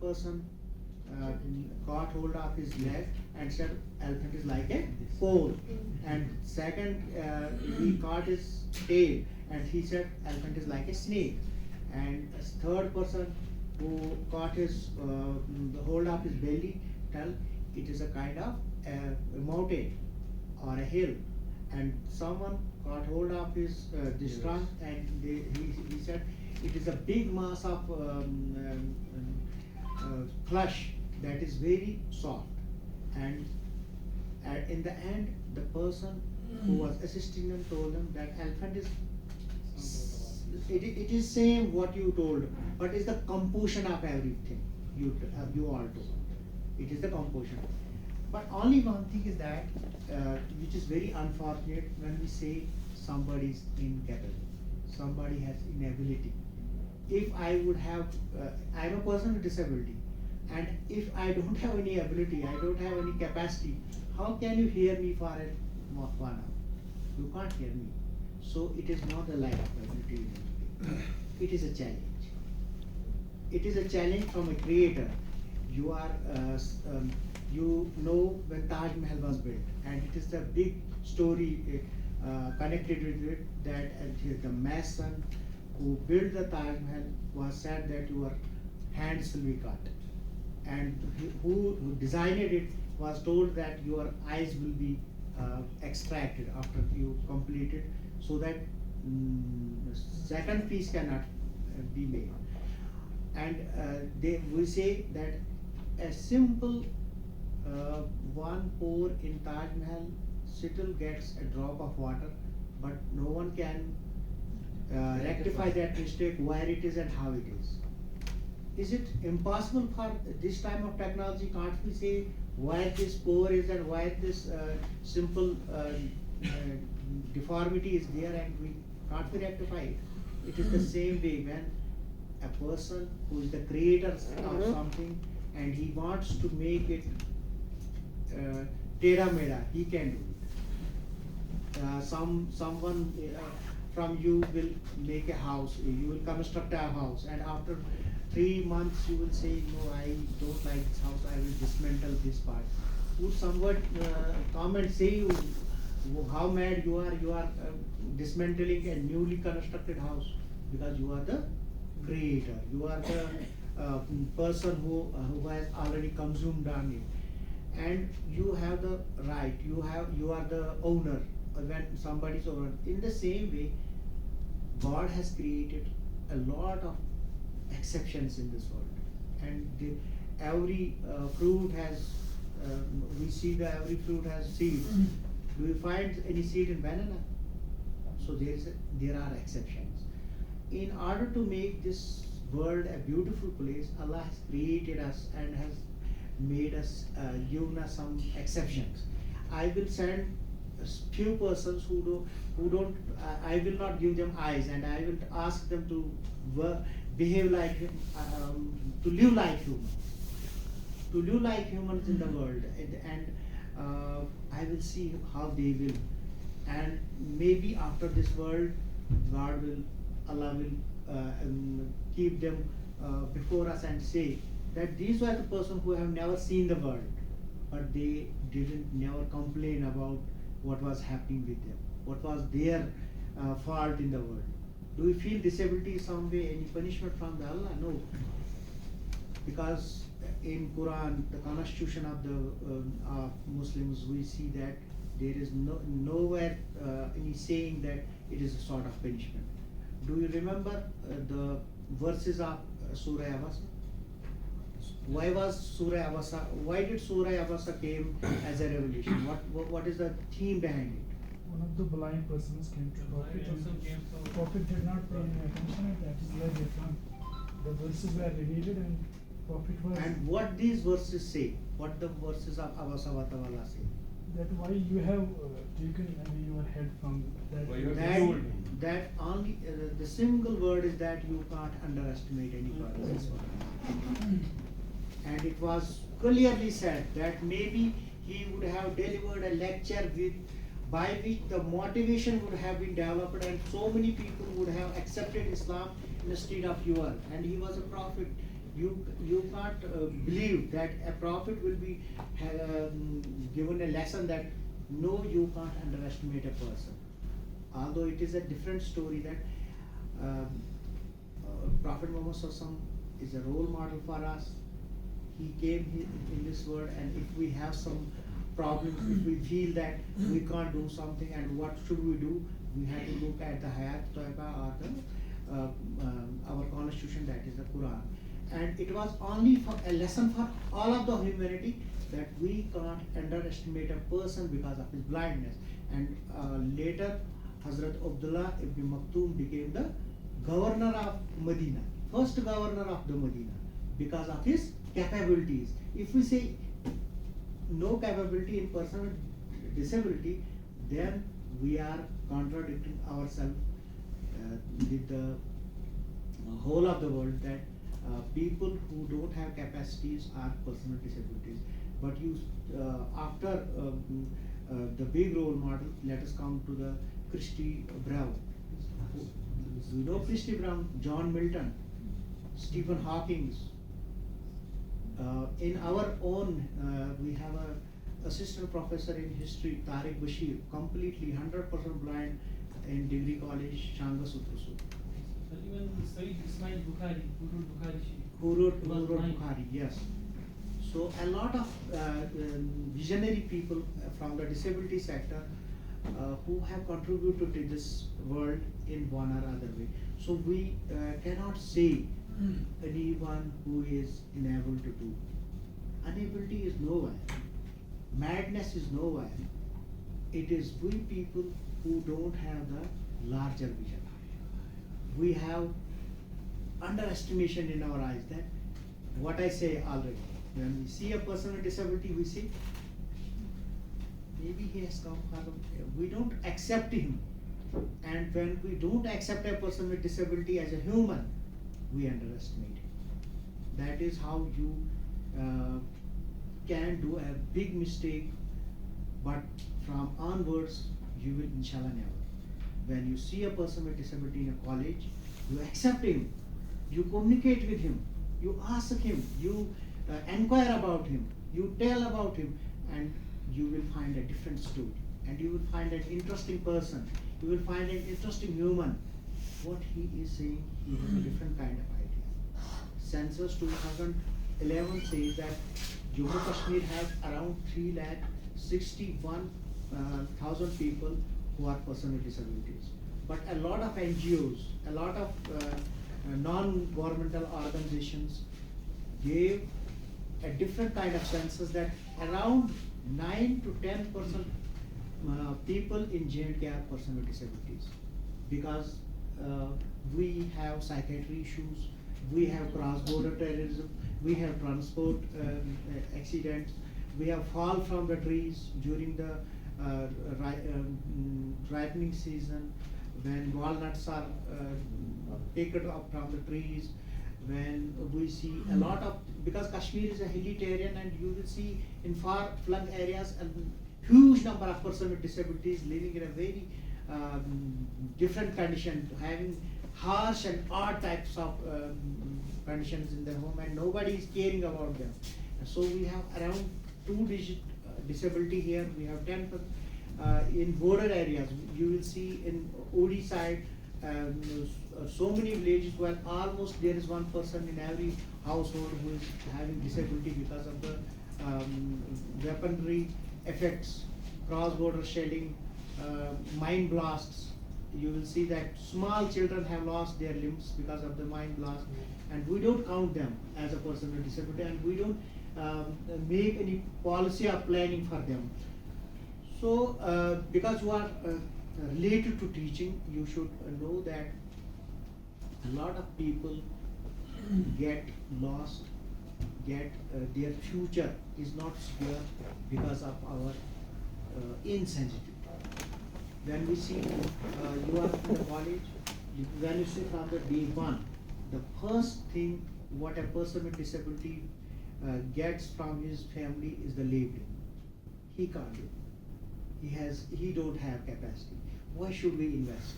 person caught hold of his leg and said elephant is like a pole, and second he caught his tail and he said elephant is like a snake, and a third person who caught his the hold of his belly tell it is a kind of a mountain or a hill, and someone caught hold of his this trunk and he said it is a big mass of flesh that is very soft, and in the end the person who was assisting them told them that elephant is it is same what you told, but it's the composition of everything you all told. It is the composition. But only one thing is that which is very unfortunate when we say somebody is incapable, somebody has inability. If I would have, I'm a person with disability, and if I don't have any ability, I don't have any capacity, how can you hear me for a 1 hour? You can't hear me. So it is not a lack of ability. It is a challenge. It is a challenge from a creator. You are, you know when Taj Mahal was built, and it is a big story connected with it that the mason who built the Taj Mahal was said that your hands will be cut, and who designed it was told that your eyes will be extracted after you complete it, so that second piece cannot be made. And we say that a simple one pour in Taj Mahal still gets a drop of water, but no one can rectify that mistake where it is and how it is. Is it impossible for this time of technology? Can't we say where this pour is and where this simple deformity is there, and we can't we rectify it? It is the same way when a person who is the creator of something and he wants to make it tera mera, he can do it. Someone from you will make a house, you will construct a house, and after 3 months you will say, no, I don't like this house, I will dismantle this part. Would someone come and say how mad you are dismantling a newly constructed house? Because you are the creator, you are the person who has already consumed on it, and you have the right, you are the owner when somebody is owner. In the same way, God has created a lot of exceptions in this world, and every fruit has we see that every fruit has seeds. Do you find any seed in banana? So there are exceptions. In order to make this world a beautiful place, Allah has created us and has made us given us some exceptions. I will send a few persons who don't. I will not give them eyes, and I will ask them to behave like to live like humans, to live like humans in the world, and I will see how they will, and maybe after this world, Allah will keep them before us and say that these were the persons who have never seen the world, but they didn't never complain about what was happening with them, what was their fault in the world. Do we feel disability is some way any punishment from the Allah? No, because in Quran, the constitution of the Muslims, we see that there is nowhere any saying that it is a sort of punishment. Do you remember the verses of Surah Abasa? Why was Surah Abasa? Why did Surah Abasa came as a revelation? What is the theme behind it? One of the blind persons came to Prophet, and Prophet did not pay any attention, and that is where they found the verses were revealed, and Prophet was. And what these verses say? What the verses of Abasa Watawala say? That why you have taken away your head from that. That only the single word is that you can't underestimate any person. And it was clearly said that maybe he would have delivered a lecture by which the motivation would have been developed, and so many people would have accepted Islam instead of yours. And he was a prophet. You can't believe that a prophet will be given a lesson that no, you can't underestimate a person. Although it is a different story that Prophet Muhammad SAW is a role model for us. He came in this world, and if we have some problems, if we feel that we can't do something, and what should we do? We have to look at the Hayat Taiba or our constitution, that is the Quran. And it was only for a lesson for all of the humanity that we can't underestimate a person because of his blindness. And later, Hazrat Abdullah ibn Maktoum became the governor of Medina, first governor of the Medina, because of his capabilities. If we say no capability in person with disability, then we are contradicting ourselves with the whole of the world, that people who don't have capacities are person with disabilities. But after the big role model, let us come to the Christy Brown. You know Christy Brown, John Milton, Stephen Hawking. In our own, we have a assistant professor in history, Tariq Bashir, completely 100% blind in degree college, Shanga Sutrasu. Even Sayyid Ismail Bukhari, who wrote Bukhari, yes. So a lot of visionary people from the disability sector who have contributed to this world in one or other way. So we cannot say anyone who is unable to do. Inability is nowhere. Madness is nowhere. It is we people who don't have the larger vision. We have underestimation in our eyes, that what I say already. When we see a person with disability, we say, maybe he has come from, we don't accept him. And when we don't accept a person with disability as a human, we underestimate him. That is how you can do a big mistake, but from onwards, you will inshallah never. When you see a person with disability in a college, you accept him, you communicate with him, you ask him, you inquire about him, you tell about him, and you will find a different story. And you will find an interesting person, you will find an interesting human. What he is saying, he has a different kind of idea. Census 2011 says that Jammu Kashmir has around 361,000 people who are person with disabilities. But a lot of NGOs, a lot of non-governmental organizations gave a different kind of census, that around 9 to 10% people in J&K are person with disabilities. Because we have psychiatry issues, we have cross-border terrorism, we have transport accidents, we have fall from the trees during the ripening season, when walnuts are taken up from the trees, when we see a lot of, because Kashmir is a hilly terrain, and you will see in far-flung areas a huge number of persons with disabilities living in a very different condition, having harsh and odd types of conditions in their home, and nobody is caring about them. So we have around 2-digit disability here. We have 10 in border areas. You will see in Odi side so many villages where almost there is one person in every household who is having disability because of the weaponry effects, cross-border shelling, mine blasts. You will see that small children have lost their limbs because of the mine blast, and we don't count them as a person with disability, and we don't make any policy or planning for them. So, because you are related to teaching, you should know that a lot of people get lost, their future is not secure because of our insensitivity. When we see you are in the college, when you see from the day one, the first thing what a person with disability gets from his family is the labeling. He can't do. He don't have capacity. Why should we invest?